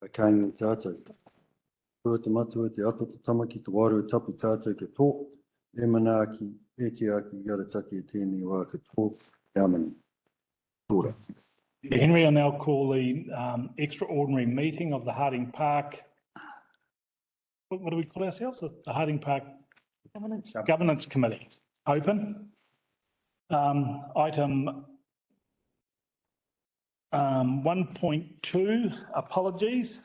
Kāinga tātou. Kua te matua te ato te tamaki te waru tapu tātou ke tō. E manaaki, e te aki, garataki e tēnei wā ke tō. Yaman. Tōra. Henry, I now call the extraordinary meeting of the Harding Park. What do we call ourselves? The Harding Park Governance Committee. Open. Item 1.2, apologies.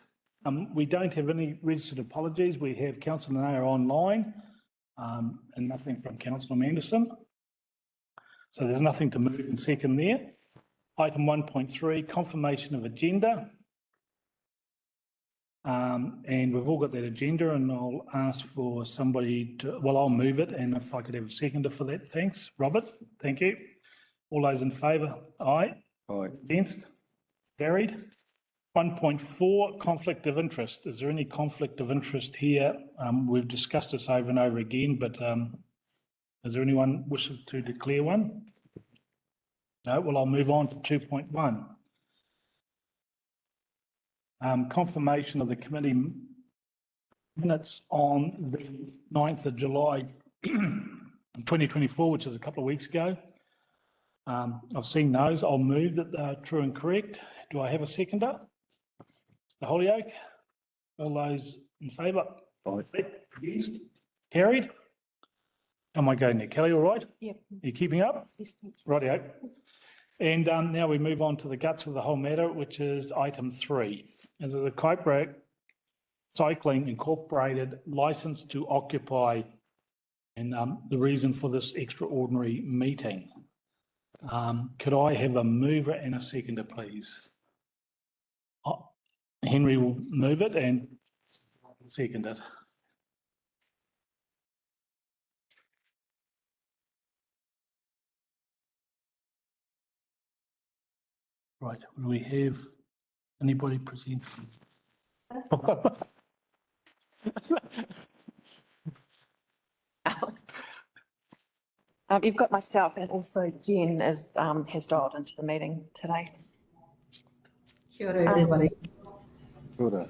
We don't have any registered apologies. We have Councillor Nair online and nothing from Councillor Manderson. So there's nothing to move and second there. Item 1.3, confirmation of agenda. And we've all got that agenda, and I'll ask for somebody to, well, I'll move it, and if I could have a seconder for that, thanks. Robert, thank you. All those in favour? Aye. Aye. Against? Carried. 1.4, conflict of interest. Is there any conflict of interest here? We've discussed this over and over again, but is there anyone wishing to declare one? No, well, I'll move on to 2.1. Confirmation of the committee minutes on the 9th of July 2024, which is a couple of weeks ago. I've seen those. I'll move that they're true and correct. Do I have a seconder? The Holyoake. All those in favour? Against? Carried. How am I going there? Kelly, all right? Yep. Are you keeping up? Yes, thank you. Rightio. And now we move on to the guts of the whole matter, which is item 3. And the Kaipara Cycling Incorporated licence to occupy, and the reason for this extraordinary meeting. Could I have a mover and a seconder, please? Henry will move it and second it. Right, do we have anybody present? You've got myself, and also Jen has dialed into the meeting today. Kia ora, everybody. Tōra.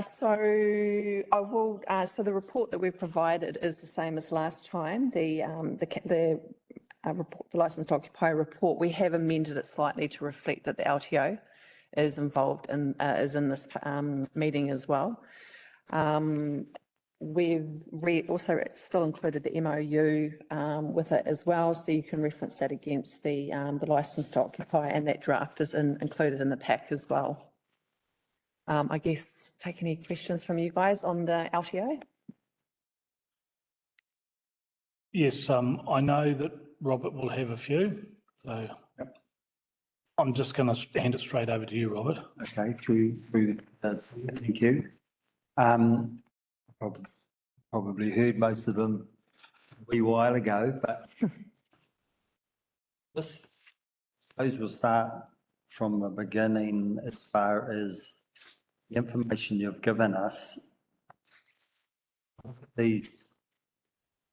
So the report that we've provided is the same as last time. The report, the licence to occupy report, we have amended it slightly to reflect that the LTO is involved in is in this meeting as well. We've also still included the MOU with it as well, so you can reference that against the licence to occupy, and that draft is included in the pack as well. I guess take any questions from you guys on the LTO. Yes, I know that Robert will have a few, so yep. I'm just going to hand it straight over to you, Robert. Okay, thank you. Probably heard most of them a wee while ago, but this, I suppose we'll start from the beginning as far as the information you've given us, these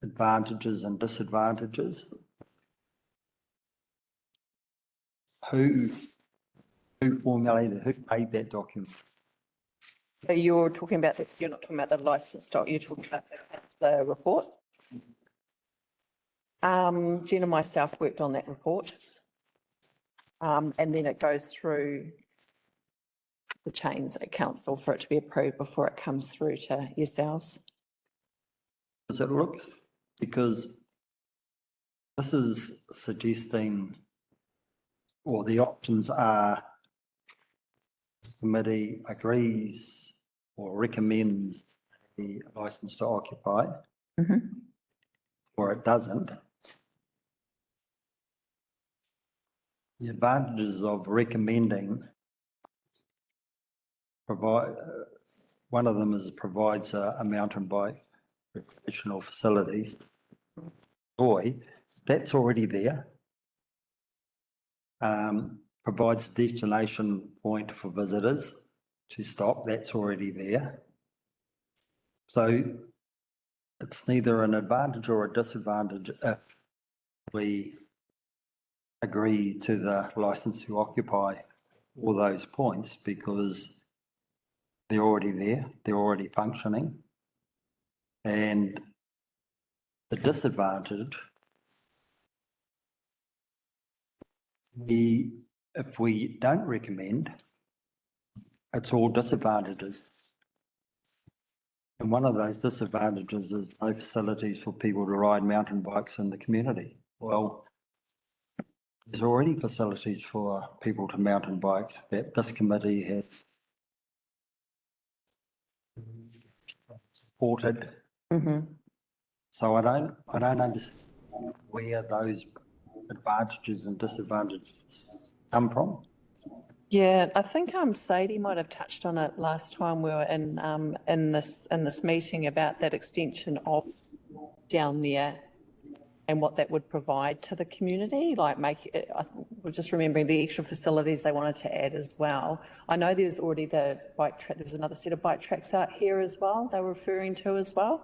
advantages and disadvantages. Who formulated, who made that document? So you're talking about that, you're not talking about the licence doc, you're talking about the report. Jen and myself worked on that report. And then it goes through the chains at council for it to be approved before it comes through to yourselves. Does it look, because this is suggesting, or the options are, this committee agrees or recommends the licence to occupy, or it doesn't. The advantages of recommending provide, one of them is provides a mountain bike recreational facilities. Boy, that's already there. Provides a destination point for visitors to stop, that's already there. So it's neither an advantage or a disadvantage if we agree to the licence to occupy all those points because they're already there, they're already functioning. And the disadvantage, if we don't recommend, it's all disadvantages. And one of those disadvantages is no facilities for people to ride mountain bikes in the community. Well, there's already facilities for people to mountain bike that this committee has supported. So I don't understand where those advantages and disadvantages come from. Yeah, I think Sadie might have touched on it last time we were in this meeting about that extension of down there and what that would provide to the community, like we're just remembering the extra facilities they wanted to add as well. I know there's already the bike track, there's another set of bike tracks out here as well, they were referring to as well.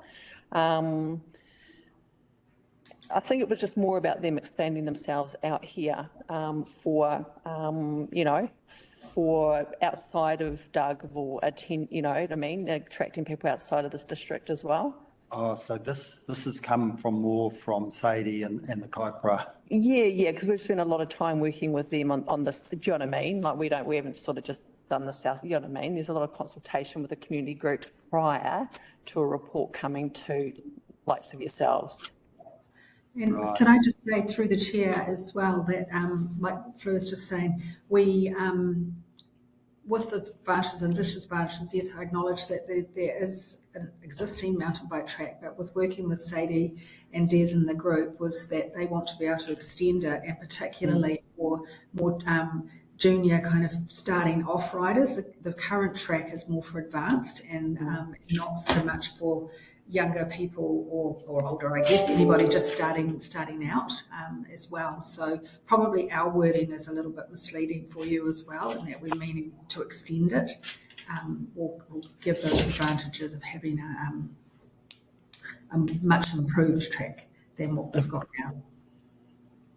I think it was just more about them expanding themselves out here for outside of Doug or attracting people outside of this district as well. Oh, so this has come more from Sadie and the Kaipara. Yeah, because we've spent a lot of time working with them on this, do you know what I mean? Like we haven't sort of just done this south, you know what I mean? There's a lot of consultation with the community groups prior to a report coming to likes of yourselves. And can I just say through the chair as well that, like Drew was just saying, we, with the advantages and disadvantages, yes, I acknowledge that there is an existing mountain bike track, but with working with Sadie and Des in the group was that they want to be able to extend it, and particularly for more junior kind of starting off riders. The current track is more for advanced and not so much for younger people or older, I guess, anybody just starting out as well. So probably our wording is a little bit misleading for you as well, in that we're meaning to extend it or give those advantages of having a much improved track than what we've got now.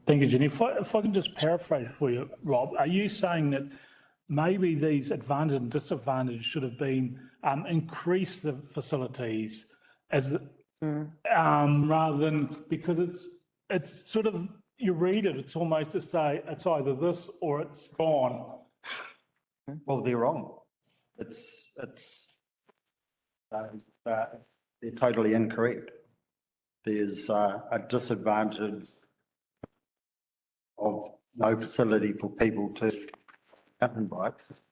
Thank you, Jenny. If I can just paraphrase for you, Rob, are you saying that maybe these advantages and disadvantages should have been increase the facilities as rather than, because it's sort of, you read it, it's almost to say it's either this or it's gone. Well, they're wrong. They're totally incorrect. There's a disadvantage of no facility for people to mountain bikes.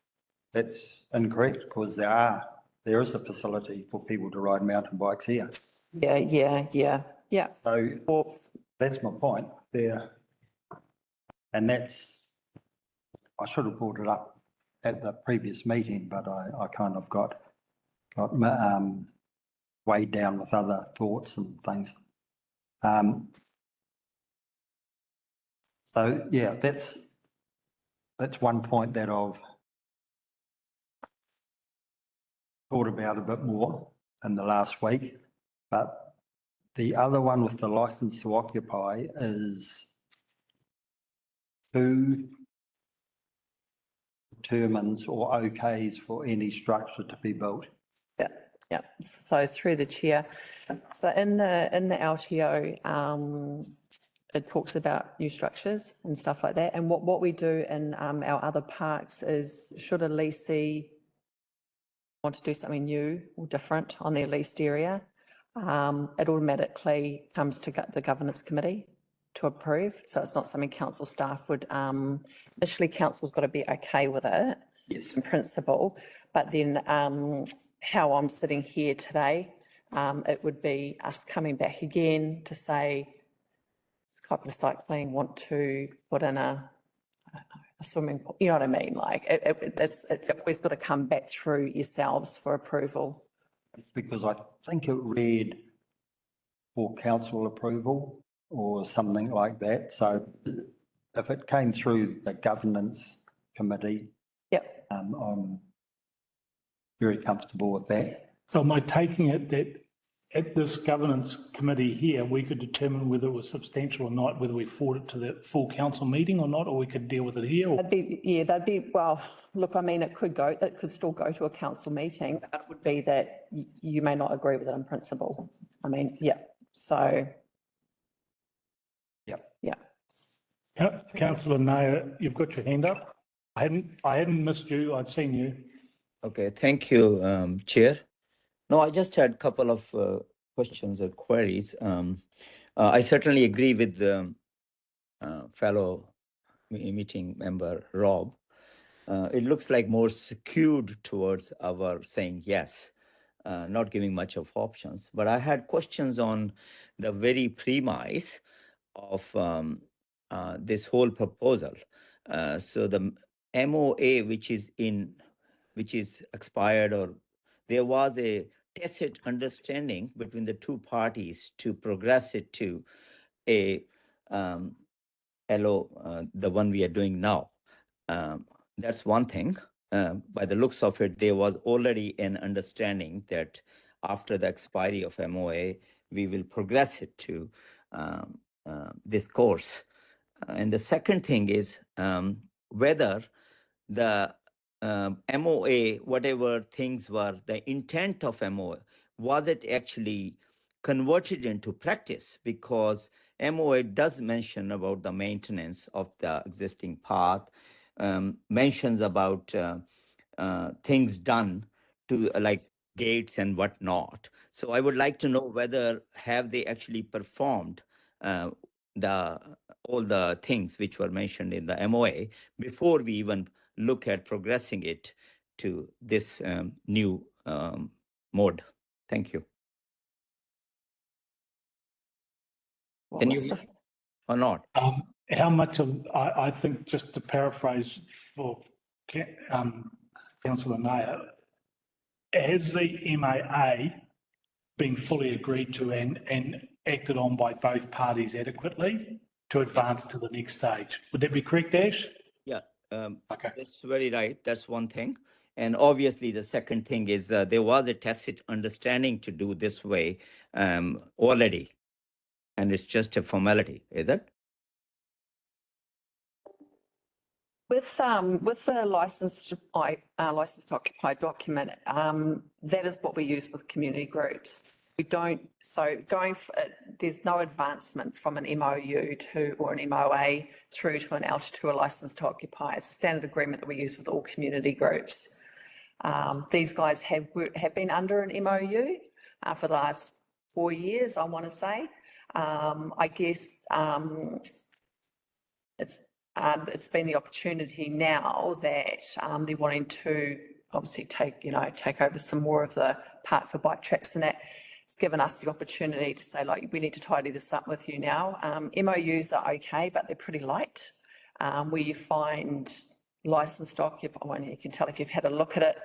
That's incorrect because there is a facility for people to ride mountain bikes here. Yeah. So Or, that's my point there. And I should have brought it up at the previous meeting, but I kind of got weighed down with other thoughts and things. So yeah, that's one point that I've thought about a bit more in the last week. But the other one with the license to occupy is who determines or okays for any structure to be built. Yeah. So through the chair. So in the LTO, it talks about new structures and stuff like that. And what we do in our other parks is, should a leasee want to do something new or different on their leased area, it automatically comes to the governance committee to approve. So it's not something council staff would, initially council's got to be okay with it. Yes. In principle, but then how I'm sitting here today, it would be us coming back again to say, Kaipara Cycling want to put in a swimming pool, you know what I mean? Like it's always got to come back through yourselves for approval. Because I think it read for council approval or something like that. So if it came through the governance committee, Yep. I'm very comfortable with that. So am I taking it that at this governance committee here, we could determine whether it was substantial or not, whether we forward it to the full council meeting or not, or we could deal with it here. That'd be, well, look, I mean, it could still go to a council meeting. It would be that you may not agree with it in principle. I mean, yeah, so. Yeah. Yeah. Councillor Naya, you've got your hand up. I hadn't missed you. I'd seen you. Okay, thank you, Chair. No, I just had a couple of questions or queries. I certainly agree with the fellow meeting member, Rob. It looks like more skewed towards our saying yes, not giving much of options. But I had questions on the very premise of this whole proposal. So the MOA, which is expired, or there was a tacit understanding between the two parties to progress it to a LO, the one we are doing now. That's one thing. By the looks of it, there was already an understanding that after the expiry of MOA, we will progress it to this course. And the second thing is whether the MOA, whatever things were, the intent of MOA, was it actually converted into practice? Because MOA does mention about the maintenance of the existing path, mentions about things done to like gates and whatnot. So I would like to know whether have they actually performed all the things which were mentioned in the MOA before we even look at progressing it to this new mode. Thank you. Can you hear or not? How much of, I think, just to paraphrase for Councillor Naya, has the MAA been fully agreed to and acted on by both parties adequately to advance to the next stage? Would that be correct, Ash? Yeah, Okay. that's very right. That's one thing. And obviously, the second thing is there was a tacit understanding to do this way already. And it's just a formality, is it? With the license to occupy document, that is what we use with community groups. We don't, so there's no advancement from an MOU or an MOA through to a license to occupy. It's a standard agreement that we use with all community groups. These guys have been under an MOU for the last 4 years, I want to say. I guess it's been the opportunity now that they're wanting to obviously take over some more of the park for bike tracks, and that it's given us the opportunity to say, like, we need to tidy this up with you now. MOUs are okay, but they're pretty light. Where you find licensed occupy, well, you can tell if you've had a look at it.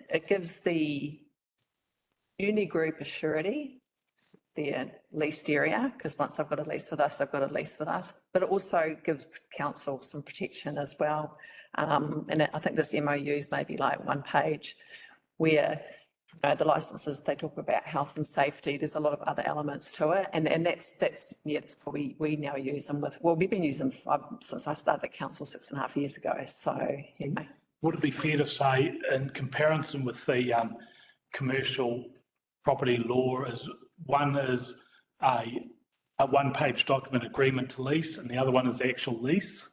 It gives the uni group a surety, their leased area, because once they've got a lease with us, they've got a lease with us. But it also gives council some protection as well. And I think this MOU is maybe like 1 page, where the licenses, they talk about health and safety. There's a lot of other elements to it, and that's it's what we now use them with. Well, we've been using them since I started at council 6.5 years ago. So Would it be fair to say, in comparison with the commercial property law, one is a 1-page document agreement to lease, and the other one is the actual lease?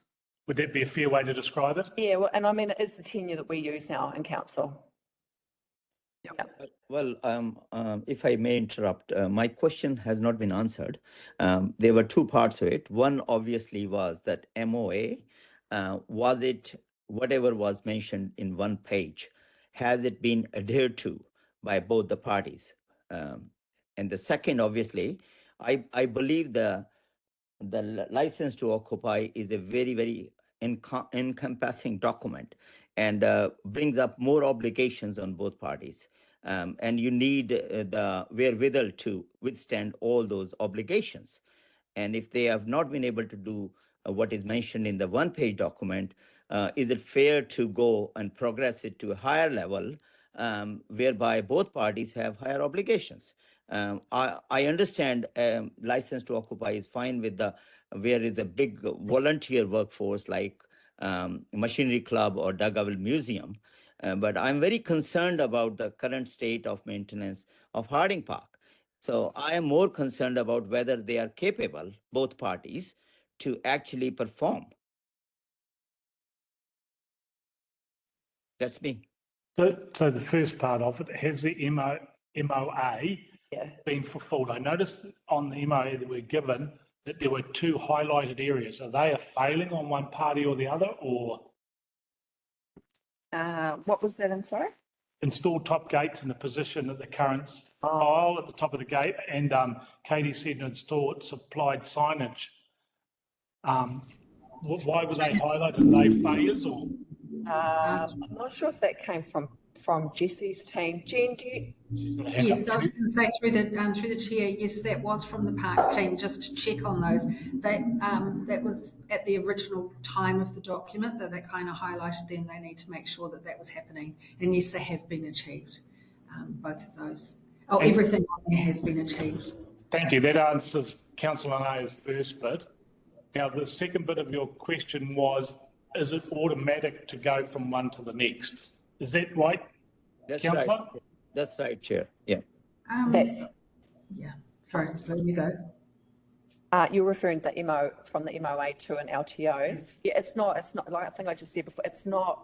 Would that be a fair way to describe it? yeah, well, and I mean, it is the tenure that we use now in council. Well, if I may interrupt, my question has not been answered. There were 2 parts to it. One obviously was that MOA, was it whatever was mentioned in 1 page, has it been adhered to by both the parties? And the second, obviously, I believe the license to occupy is a very, very encompassing document, and brings up more obligations on both parties. And you need the wherewithal to withstand all those obligations. And if they have not been able to do what is mentioned in the 1-page document, is it fair to go and progress it to a higher level, whereby both parties have higher obligations? I understand license to occupy is fine with the where is a big volunteer workforce like Machinery Club or Dugaville Museum. But I'm very concerned about the current state of maintenance of Harding Park. So I am more concerned about whether they are capable, both parties, to actually perform. That's me. So the first part of it, has the MOA Yeah. been fulfilled? I noticed on the MOA that we're given that there were 2 highlighted areas. Are they a failing on one party or the other, or What was that in, sorry? install top gates in the position at the current style at the top of the gate? And Katie said to install supplied signage. Why were they highlighted? Are they failures or? I'm not sure if that came from Jesse's team. Jen, do you? Yes, I was going to say through the chair, yes, that was from the Parks team, just to check on those. That was at the original time of the document that they kind of highlighted. Then they need to make sure that that was happening, and yes, they have been achieved, both of those. Oh, everything on there has been achieved. Thank you. That answers Councillor Nair's first bit. Now, the second bit of your question was, is it automatic to go from one to the next? Is that right, That's Councillor? right. That's right, Chair. Yeah. That's, Yeah. Sorry. So you go. you're referring to the from the MOA to an LTO. Yeah, it's not, like I think I just said before, it's not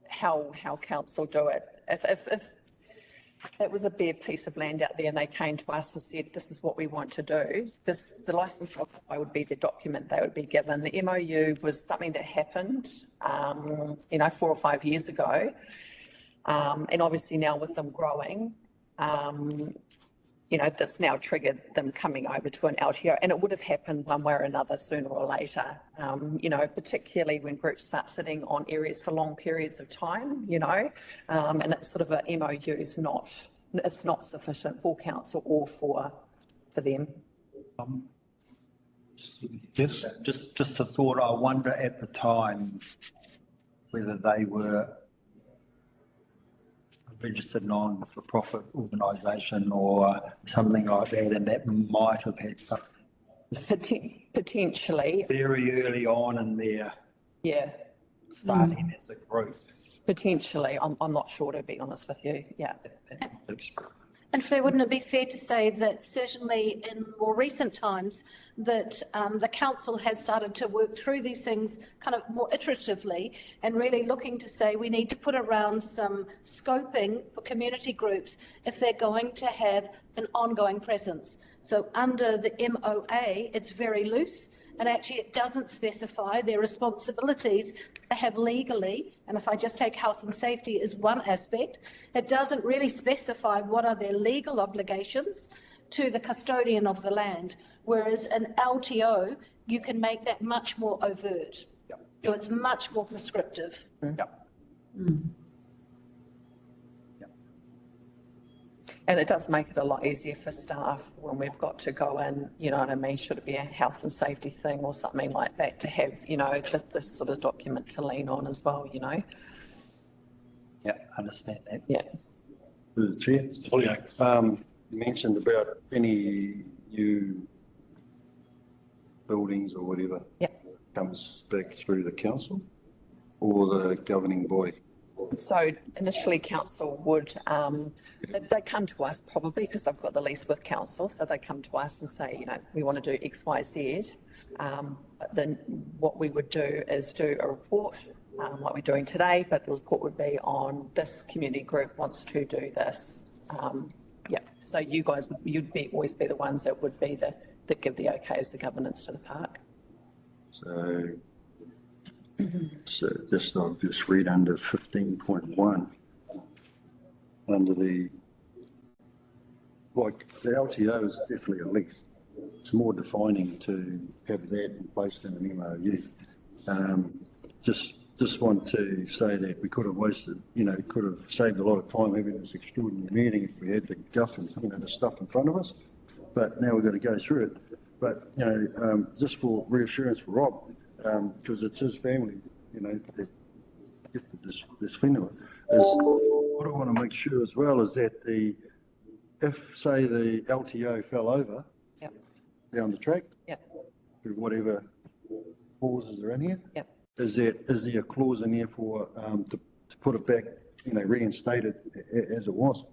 how council do it. If it was a bare piece of land out there and they came to us and said, this is what we want to do, the licence to occupy would be the document they would be given. The MOU was something that happened, 4 or 5 years ago. And obviously now with them growing, that's now triggered them coming over to an LTO, and it would have happened one way or another sooner or later, particularly when groups start sitting on areas for long periods of time, and it's sort of a MOU is it's not sufficient for council or for them. Yes, just a thought. I wonder at the time whether they were a registered non-for-profit organisation or something like that, and that might have had some Potentially, very early on in their yeah, starting as a group. potentially. I'm not sure, to be honest with you. Yeah. And Fleur, wouldn't it be fair to say that certainly in more recent times that the council has started to work through these things kind of more iteratively and really looking to say we need to put around some scoping for community groups if they're going to have an ongoing presence. So under the MOA, it's very loose. And actually it doesn't specify their responsibilities they have legally. And if I just take health and safety as one aspect, it doesn't really specify what are their legal obligations to the custodian of the land. Whereas an LTO, you can make that much more overt. Yep. So it's much more prescriptive. Yep. And it does make it a lot easier for staff when we've got to go in, you know what I mean? Should it be a health and safety thing or something like that to have, this sort of document to lean on as well, Yeah, understand that. Yeah. Through the chair. You mentioned about any new buildings or whatever. Yep. Comes back through the council or the governing body. So initially council would, they come to us probably because they've got the lease with council. So they come to us and say, we want to do X, Y, Z. But then what we would do is do a report like we're doing today, but the report would be on this community group wants to do this. So you guys, always be the ones that would be that give the okay as the governance to the park. So I'll just read under 15.1, under the LTO is definitely a lease. It's more defining to have that in place than an MOU. Just want to say that we could have wasted, could have saved a lot of time having this extraordinary meeting if we had the guff and, the stuff in front of us. But now we've got to go through it. But, just for reassurance for Rob, because it's his family, that get this whenua, is what I want to make sure as well is that the if, say, the LTO fell over Yep, down the track, yep, through whatever clauses are in here, yep. is there a clause in there for, to put it back, reinstate it as it was?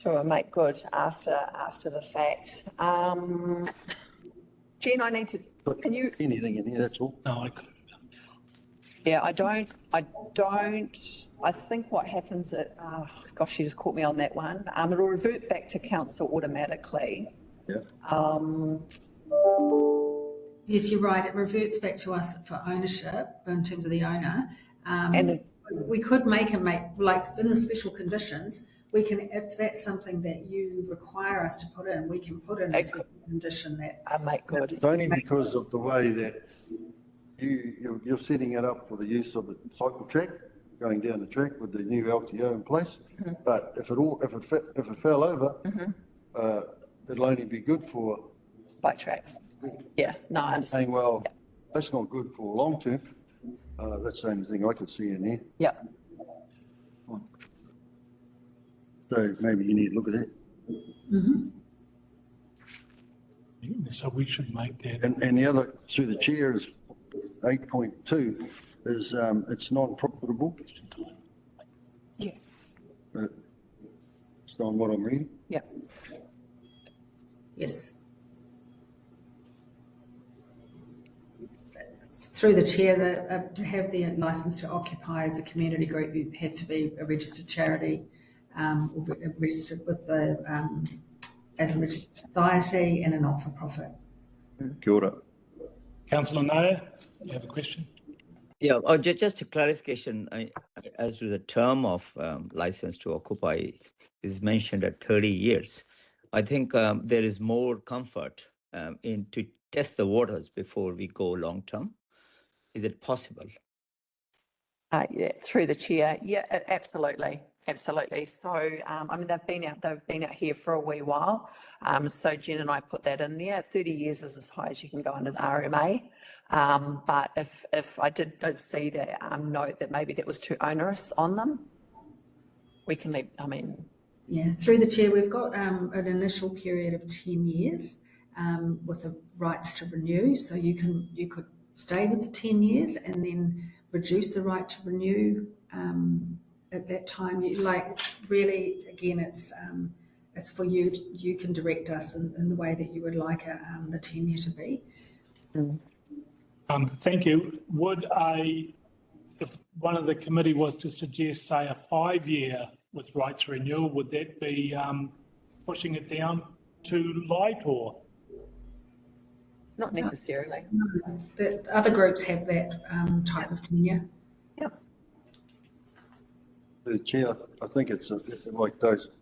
Sure, make good after the fact. Jen, can you, Anything in here, that's all. No, yeah, I think what happens oh gosh, you just caught me on that one. It'll revert back to council automatically. Yeah. Yes, you're right. It reverts back to us for ownership in terms of the owner. And We could make, like in the special conditions, we can, if that's something that you require us to put in, we can put in a special condition that. make good. It's only because of the way that you're setting it up for the use of the cycle track, going down the track with the new LTO in place. But if it fell over, it'll only be good for Bike tracks. Yeah, no, I understand. saying, well, that's not good for long term. That's the only thing I could see in there. Yeah, So maybe you need to look at that. so we should make that. And the other, through the chair, is 8.2 is, it's non-profitable. yeah, It's on what I'm reading. yeah. Yes. Through the chair, to have the license to occupy as a community group, you have to be a registered charity, or registered with the, as a registered society and a not-for-profit. Kia ora. Councillor Nair, you have a question? Yeah, just a clarification, as to the term of license to occupy is mentioned at 30 years. I think there is more comfort in to test the waters before we go long term. Is it possible? Yeah, through the chair. Yeah, absolutely. Absolutely. So, I mean, they've been out here for a wee while. So Jen and I put that in there. 30 years is as high as you can go under the RMA. But if I did see that note that maybe that was too onerous on them, we can leave, I mean. Yeah, through the chair, we've got an initial period of 10 years with the rights to renew. So you could stay with the 10 years and then reduce the right to renew at that time. Really, again, it's for you. You can direct us in the way that you would like the tenure to be. Thank you. If one of the committee was to suggest, say, a 5-year with right to renewal, would that be pushing it down too light or? Not necessarily. The other groups have that type of tenure. Yeah. The chair, I think it's like those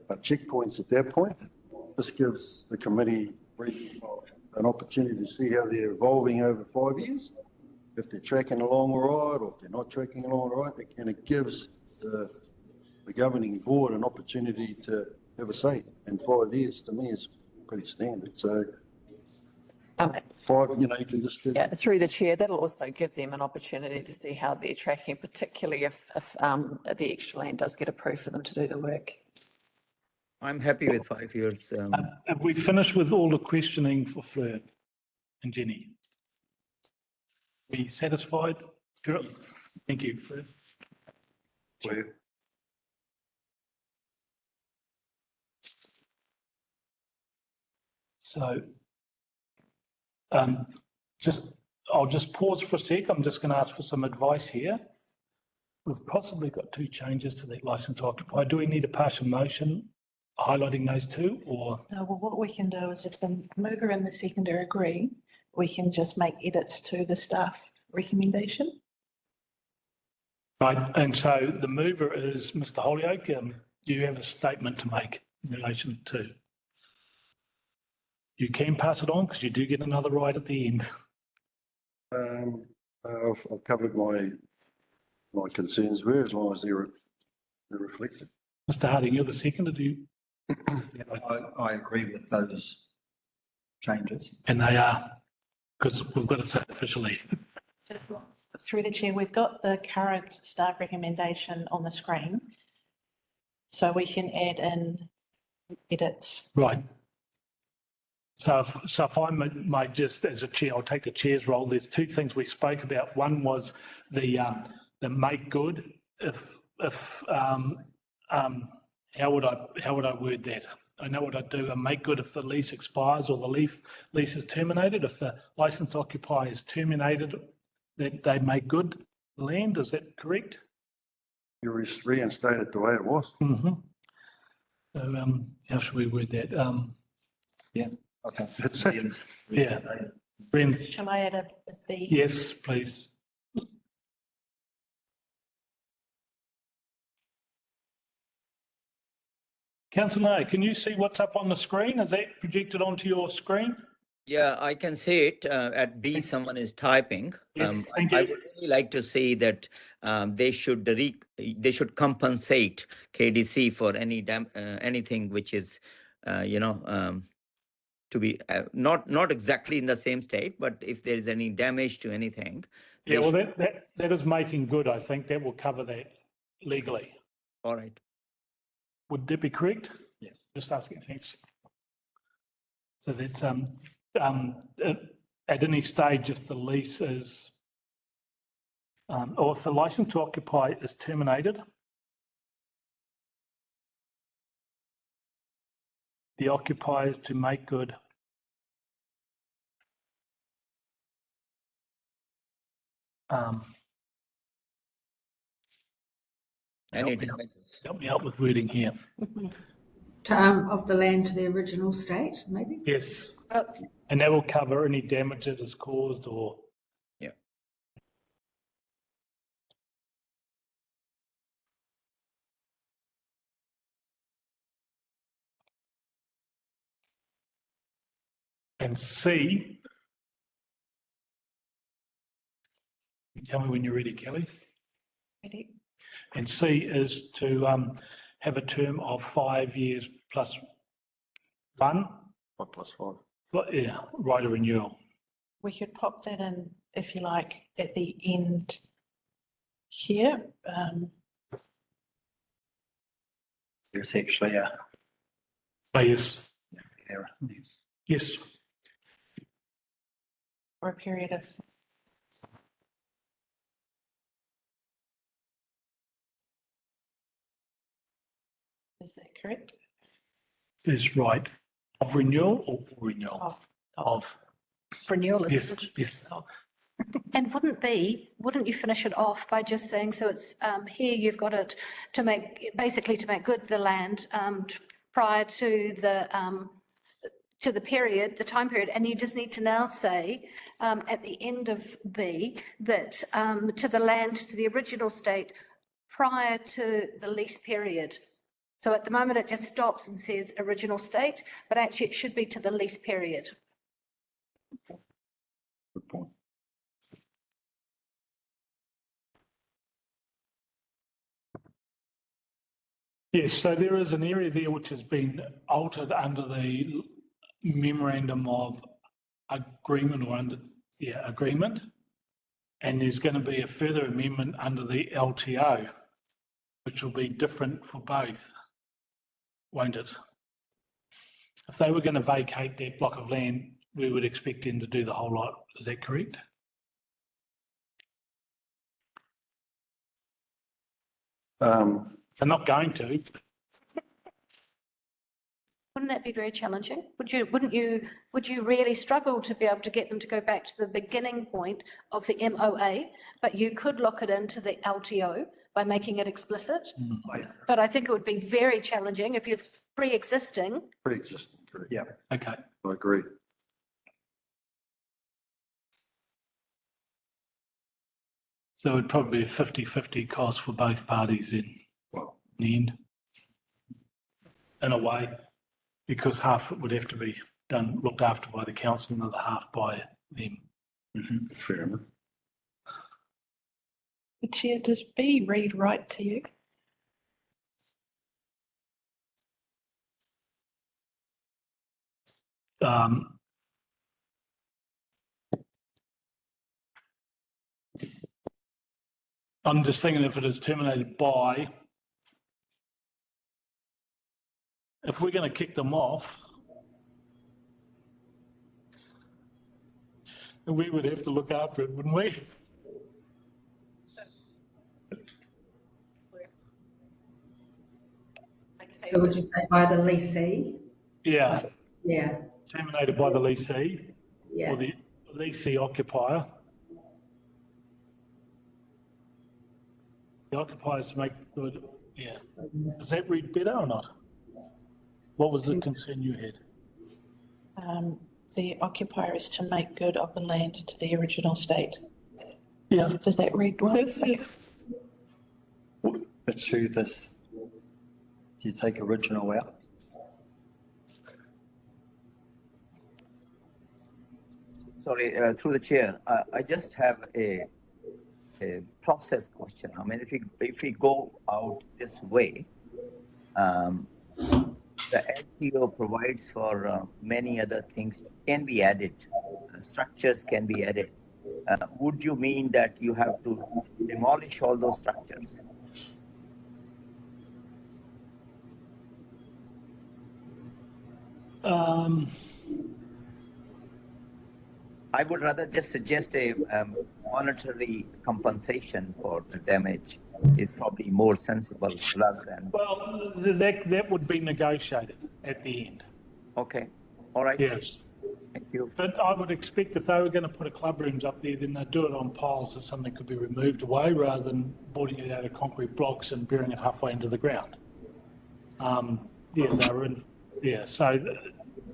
checkpoints at that point. This gives the committee an opportunity to see how they're evolving over 5 years, if they're tracking along all right, or if they're not tracking along all right, and it gives the governing board an opportunity to have a say. And 5 years to me is pretty standard. So 5, you can just do. Yeah, through the chair, that'll also give them an opportunity to see how they're tracking, particularly if the extra land does get approved for them to do the work. I'm happy with 5 years. Have we finished with all the questioning for Fleur and Jenny? We satisfied? Good. Thank you, Fleur. So, I'll just pause for a sec. I'm just going to ask for some advice here. We've possibly got 2 changes to that license to occupy. Do we need a partial motion highlighting those 2 or? No, well, what we can do is if the mover and the seconder agree, we can just make edits to the staff recommendation. Right, and so the mover is Mr. Holyoake. Do you have a statement to make in relation to? You can pass it on because you do get another right at the end. I've covered my concerns there as long as they're reflected. Mr. Harding, you're the seconder, do you? I agree with those changes. And they are, because we've got to say officially. Through the chair, we've got the current staff recommendation on the screen. So we can add in edits. Right. So if I might just, as a chair, I'll take the chair's role. There's two things we spoke about. One was the make good. How would I word that? I know what I'd do. A make good if the lease expires or the lease is terminated. If the licensed occupier is terminated, that they make good the land. Is that correct? You reinstate it the way it was. Mm-hmm. So how should we word that? Yeah, I think That's it. Yeah. Brenda, Shall I add a B? yes, please. Councillor, can you see what's up on the screen? Is that projected onto your screen? Yeah, I can see it. At B, someone is typing. Yes, thank I you. would really like to see that they should compensate KDC for anything which is, to be not exactly in the same state, but if there is any damage to anything. Yeah, well, that is making good. I think that will cover that legally. All right. Would that be correct? Yeah. Just asking, thanks. So that's at any stage, if the lease is, or if the license to occupy is terminated, the occupier is to make good Any help me damages? help me out with wording here. Of the land to the original state, maybe? Yes, Oh, and that will cover any damage that is caused or. Yeah. And C, tell me when you're ready, Kelly. Ready? And C is to have a term of 5 years plus 1, 5 plus 5. yeah, right of renewal. We could pop that in, if you like, at the end here. there's actually a Yes, error. yes, For a period of. Is that correct? is right. Of renewal or renewal? Of. Of, renewal is yes, good. yes. And wouldn't you finish it off by just saying, so it's, here you've got it to make, basically to make good the land, prior to the period, the time period, and you just need to now say, at the end of B, that, to the land, to the original state, prior to the lease period. So at the moment, it just stops and says original state, but actually it should be to the lease period. Good point. Yes, so there is an area there which has been altered under the memorandum of agreement or under, agreement. And there's going to be a further amendment under the LTO, which will be different for both, won't it? If they were going to vacate that block of land, we would expect them to do the whole lot. Is that correct? They're not going to. Wouldn't that be very challenging? Would you really struggle to be able to get them to go back to the beginning point of the MOA? But you could lock it into the LTO by making it explicit. But I think it would be very challenging if you're pre-existing. Pre-existing, correct. Yeah. Okay. I agree. So it'd probably be a 50-50 cost for both parties in the end. In a way, because half would have to be done, looked after by the council, and the other half by them. Fair enough. The chair, does B read right to you? I'm just thinking if it is terminated by, if we're going to kick them off, we would have to look after it, wouldn't we? So would you say by the leasee? Yeah, Yeah, terminated by the leasee yeah. or the leasee occupier. The occupiers to make good, yeah. Does that read better or not? What was the concern you had? The occupier is to make good of the land to the original state. Yeah. Does that read well? It's true, this, do you take original out? Sorry, through the chair, I just have a process question. I mean, if we go out this way, the LTO provides for many other things can be added, structures can be added. Would you mean that you have to demolish all those structures? I would rather just suggest a monetary compensation for the damage is probably more sensible rather than. Well, that would be negotiated at the end. Okay, all right. Yes. Thank you. But I would expect if they were going to put a club rooms up there, then they'd do it on piles so something could be removed away rather than boarding it out of concrete blocks and burying it halfway into the ground. Yeah, they were in, yeah, so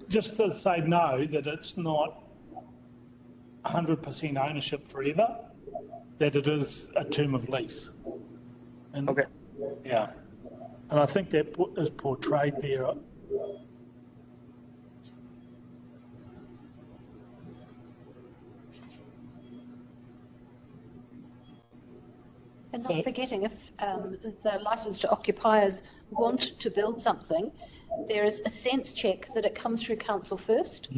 just to say no, that it's not 100% ownership forever, that it is a term of lease. And, Okay. yeah. And I think that is portrayed there. And not forgetting, if the licensed occupiers want to build something, there is a sense check that it comes through council first.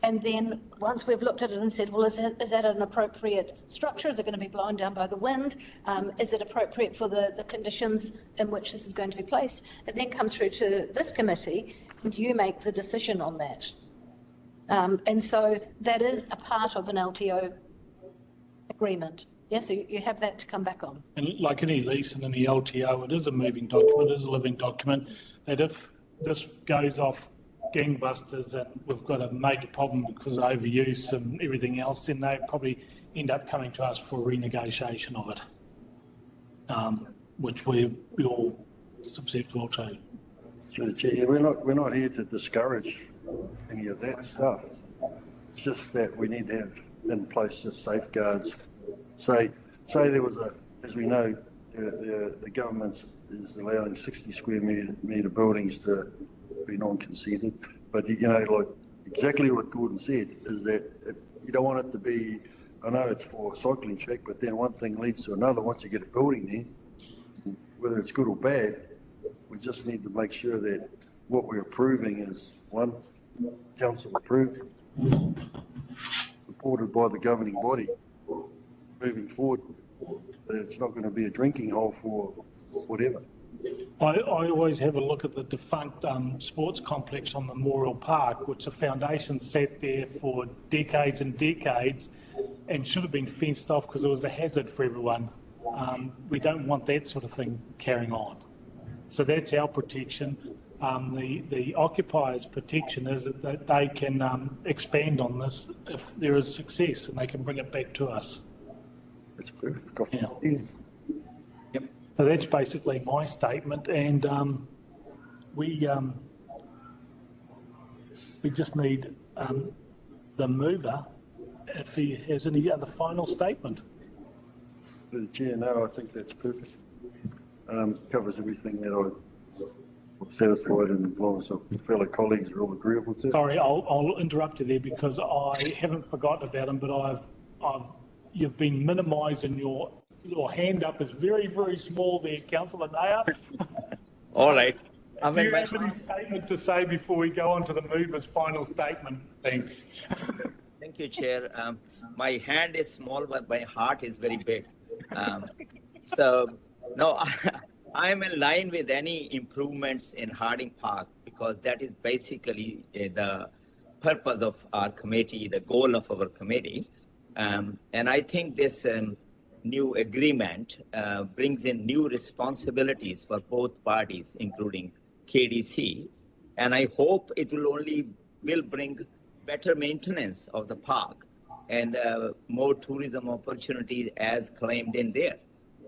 And then once we've looked at it and said, well, is that an appropriate structure? Is it going to be blown down by the wind? Is it appropriate for the conditions in which this is going to be placed? It then comes through to this committee and you make the decision on that. And so that is a part of an LTO agreement. Yeah, so you have that to come back on. And like any lease and any LTO, it is a moving document, it is a living document, that if this goes off gangbusters and we've got a major problem because of overuse and everything else, then they probably end up coming to us for renegotiation of it, which we all susceptible to. Through the chair, we're not here to discourage any of that stuff. It's just that we need to have in place just safeguards. Say there was as we know, the government is allowing 60 square metre buildings to be non-consented. But, you know, like exactly what Gordon said is that you don't want it to be, I know it's for cycling track, but then one thing leads to another. Once you get a building there, whether it's good or bad, we just need to make sure that what we're approving is, one, council approved, supported by the governing body, moving forward, that it's not going to be a drinking hole for whatever. I always have a look at the defunct sports complex on Memorial Park, which the foundation sat there for decades and decades and should have been fenced off because it was a hazard for everyone. We don't want that sort of thing carrying on. So that's our protection. The occupiers' protection is that they can expand on this if there is success and they can bring it back to us. That's perfect. Yeah. Yeah. Yep. So that's basically my statement, and we just need the mover if he has any other final statement. Through the chair, no, I think that's perfect. Covers everything that I was satisfied and as long as my fellow colleagues are all agreeable to. Sorry, I'll interrupt you there because I haven't forgotten about him, but you've been minimising your hand up is very, very small there, Councillor Nair. All right. Do you have any statement to say before we go on to the mover's final statement? Thanks. Thank you, Chair. My hand is small, but my heart is very big. So, no, I'm in line with any improvements in Harding Park because that is basically the purpose of our committee, the goal of our committee. And I think this new agreement brings in new responsibilities for both parties, including KDC. And I hope it will bring better maintenance of the park and more tourism opportunities as claimed in there.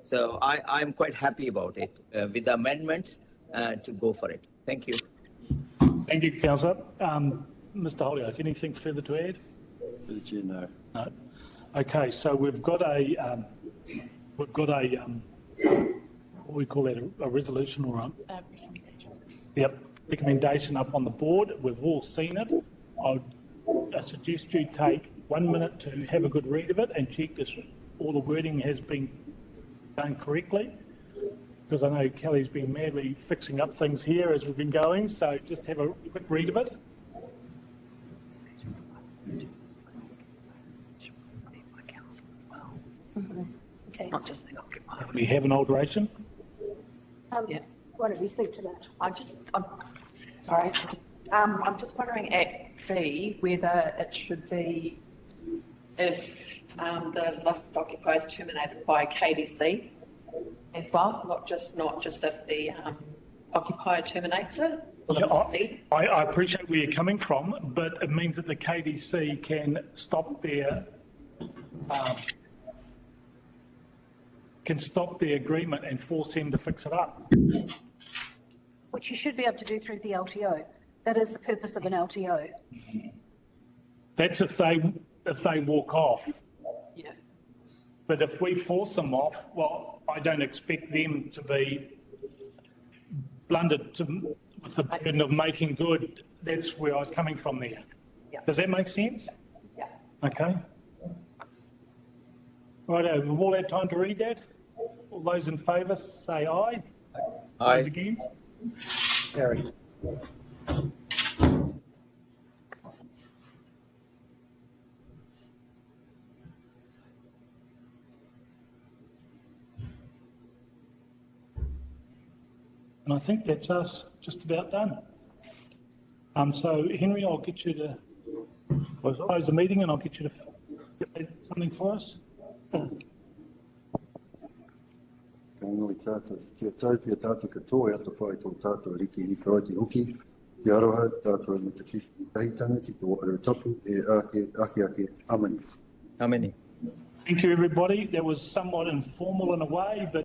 So I'm quite happy about it with the amendments to go for it. Thank you. Thank you, councillor. Mr Holyoake, anything further to add? Through the chair, no. No. Okay, so we've got a what we call that, a resolution or Recommendation. yep, recommendation up on the board. We've all seen it. I suggest you take 1 minute to have a good read of it and check this, all the wording has been done correctly. Because I know Kelly's been madly fixing up things here as we've been going, so just have a quick read of it. Okay, not just the occupier. We have an alteration. Yeah. Why don't we speak to that? I'm just wondering at B whether it should be if the licensed occupier is terminated by KDC as well, not just if the occupier terminates it. Yeah, I appreciate where you're coming from, but it means that the KDC can stop their agreement and force them to fix it up. Which you should be able to do through the LTO. That is the purpose of an LTO. That's if they walk off. Yeah. But if we force them off, well, I don't expect them to be blundered with the burden of making good. That's where I was coming from there. Yeah. Does that make sense? Yeah. Okay. Right, we've all had time to read that. All those in favour say aye. Aye. Those against? Carried. And I think that's us just about done. So Henry, I'll get you to close the meeting and I'll get you to say something for us. Ka ngoi tātou, kia tau pia tātou ka tō ata whai tō tātou riki i karaiti hoki. Ki aroha tātou me te whitahitanga ki tō waru tapu e ake amani. How many? Thank you, everybody. That was somewhat informal in a way, but